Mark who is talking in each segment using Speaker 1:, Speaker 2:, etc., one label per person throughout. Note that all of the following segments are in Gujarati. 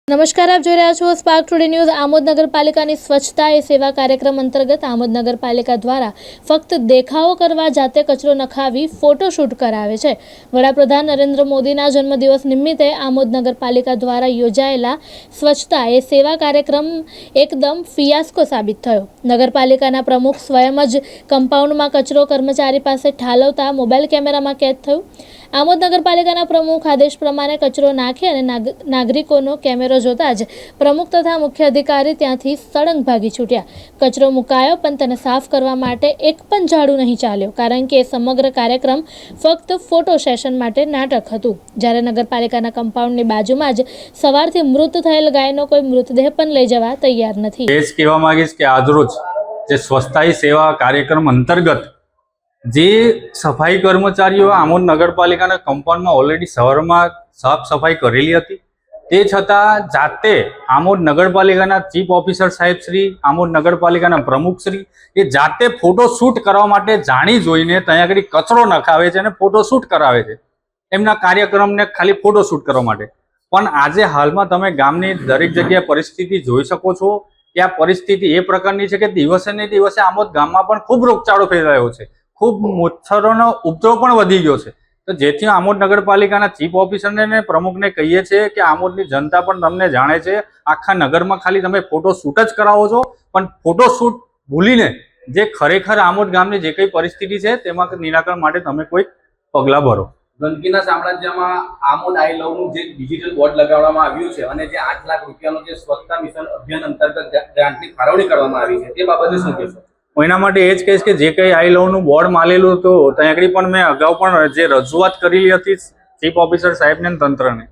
Speaker 1: નમસ્કાર, આપ જોઈ રહ્યા છો સ્પાર્ક ટુડે ન્યૂઝ। આમોદ નગરપાલિકાની સ્વચ્છતા એ સેવા કાર્યક્રમ અંતર્ગત આમોદ નગરપાલિકા દ્વારા ફક્ત દેખાવો કરવા જાતે કચરો નખાવી ફોટોશૂટ કરાવે છે। વડાપ્રધાન નરેન્દ્ર મોદીના જન્મદિવસ નિમિત્તે આમોદ નગરપાલિકા દ્વારા યોજાયેલા સ્વચ્છતા એ સેવા કાર્યક્રમ એકદમ ફિયાસ્કો સાબિત થયો। નગરપાલિકાના પ્રમુખ સ્વયં જ કમ્પાઉન્ડમાં કચરો કર્મચારી પાસે ઠાલવતા મોબાઈલ કેમેરામાં કેદ થયું। આમોદ નગરપાલિકાના પ્રમુખ આદેશ પ્રમાણે કચરો નાખી અને નાગરિકોનો કેમેરો જોતા જ પ્રમુખ તથા મુખ્ય અધિકારી ત્યાંથી સળંગ ભાગી છૂટ્યા। કચરો મુકાયો પણ તેને સાફ કરવા માટે એક પણ ઝાડુ નહીં ચાલ્યો, કારણ કે સમગ્ર કાર્યક્રમ ફક્ત ફોટો સેશન માટે નાટક હતું। જ્યારે નગરપાલિકાના કમ્પાઉન્ડની બાજુમાં જ સવારથી મૃત થયેલ ગાયનો કોઈ મૃતદેહ પણ લઈ જવા તૈયાર નથી।
Speaker 2: એ જ કહેવા માંગીશ કે આજરોજ જે સ્વચ્છતા સેવા કાર્યક્રમ અંતર્ગત જે સફાઈ કર્મચારીઓ આમોદ નગરપાલિકાના કમ્પાઉન્ડમાં ઓલરેડી સવારમાં સાફ સફાઈ કરેલી હતી, તે છતાં જાતે આમોદ નગરપાલિકાના ચીફ ઓફિસર સાહેબ શ્રી, આમોદ નગરપાલિકાના પ્રમુખ શ્રી એ જાતે ફોટોશૂટ કરવા માટે જાણી જોઈને ત્યાં આગળ કચરો નખાવે છે અને ફોટોશૂટ કરાવે છે એમના કાર્યક્રમને ખાલી ફોટોશૂટ કરવા માટે। પણ આજે હાલમાં તમે ગામની દરેક જગ્યાએ પરિસ્થિતિ જોઈ શકો છો કે આ પરિસ્થિતિ એ પ્રકારની છે કે દિવસે ને દિવસે આમોદ ગામમાં પણ ખૂબ રોગચાળો ફેલાયો છે, ખૂબ મચ્છરોનો ઉપદ્રવ પણ વધી ગયો છે। તો જેથી આમોદ નગરપાલિકાના ચીફ ઓફિસરને ને પ્રમુખને કહીએ છીએ કે આમોદની જનતા પણ તમને જાણે છે, આખા નગરમાં ખાલી તમે ફોટોશૂટ જ કરાવો છો, પણ ફોટોશૂટ ભૂલીને જે ખરેખર આમોદ ગામની જે કઈ પરિસ્થિતિ છે તેમાં નિરાકરણ માટે તમે કોઈક પગલાં ભરો।
Speaker 3: ગંદકીના સામ્રાજ્યમાં આમોદ આઈ લવનું જે ડિજિટલ બોર્ડ લગાવવામાં આવ્યું છે અને જે 8 લાખ રૂપિયાનું જે સ્વચ્છતા મિશન અભિયાન અંતર્ગત ગ્રાન્ટની ફાળવણી કરવામાં આવી છે, તે બાબતે શું કહેશો?
Speaker 2: એના માટે એ જ કહીશ કે જે કંઈ આઈ લવનું બોર્ડ માલેલું હતું ત્યાં આગળ પણ મેં અગાઉ પણ જે રજૂઆત કરેલી હતી ચીફ ઓફિસર સાહેબને તંત્રને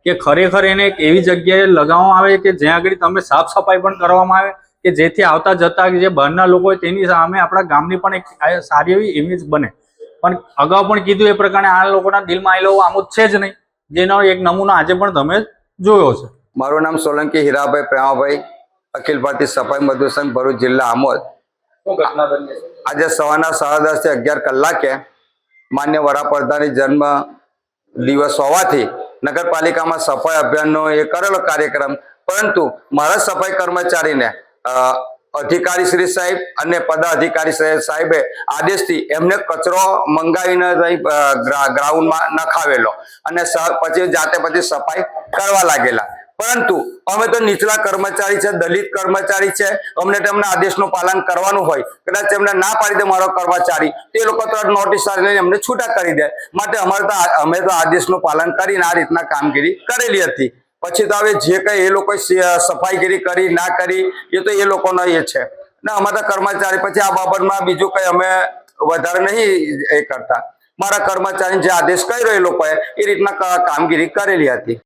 Speaker 2: કે ખરેખર એને એક એવી જગ્યાએ લગાવવામાં આવે કે જ્યાં આગળ તમે સાફ સફાઈ પણ કરવામાં આવે કે જેથી આવતા જતા જે બહારના લોકો હોય તેની સામે આપણા ગામની પણ એક સારી એવી ઇમેજ બને। પણ અગાઉ પણ કીધું એ પ્રકારે આ લોકોના દિલમાં આઈ લવ આમોદ છે જ નહીં, જેનો એક નમૂનો આજે પણ તમે જોયો છે।
Speaker 4: મારું નામ સોલંકી હીરાભાઈ પ્રેમાભાઈ, અખિલ ભારતીય સફાઈ મજદૂર સંઘ ભરૂચ જિલ્લા આમોદ। આજે સવારના 10:30 થી 11 કલાકે માન્ય વડાપ્રધાનની જન્મ દિવસ હોવાથી નગરપાલિકામાં સફાઈ અભિયાનનો એ કરેલો કાર્યક્રમ, પરંતુ મારા સફાઈ કર્મચારીને અધિકારી શ્રી સાહેબ અને પદાધિકારી સાહેબે આદેશથી એમને કચરો મંગાવીને ગ્રાઉન્ડમાં નખાવેલો અને પછી જાતે સફાઈ કરવા લાગેલા। પરંતુ અમે તો નીચલા કર્મચારી છે, દલિત કર્મચારી છે, અમને તેમના આદેશનું પાલન કરવાનું હોય, કદાચ એમને ના પાડી દે મારો કર્મચારી, તે લોકો તો નોટિસ લઈને એમને છૂટા કરી દે। માટે અમે તો આદેશનું પાલન કરીને આ રીતના કામગીરી કરેલી હતી। પછી તો હવે જે કંઈ એ લોકો સફાઈગીરી કરી ના કરી એ તો એ લોકોનો એ છે ને, અમારા કર્મચારી પછી આ બાબતમાં બીજું કંઈ અમે વધારે નહીં એ કરતા। મારા કર્મચારી જે આદેશ કર્યો એ લોકોએ એ રીતના કામગીરી કરેલી હતી।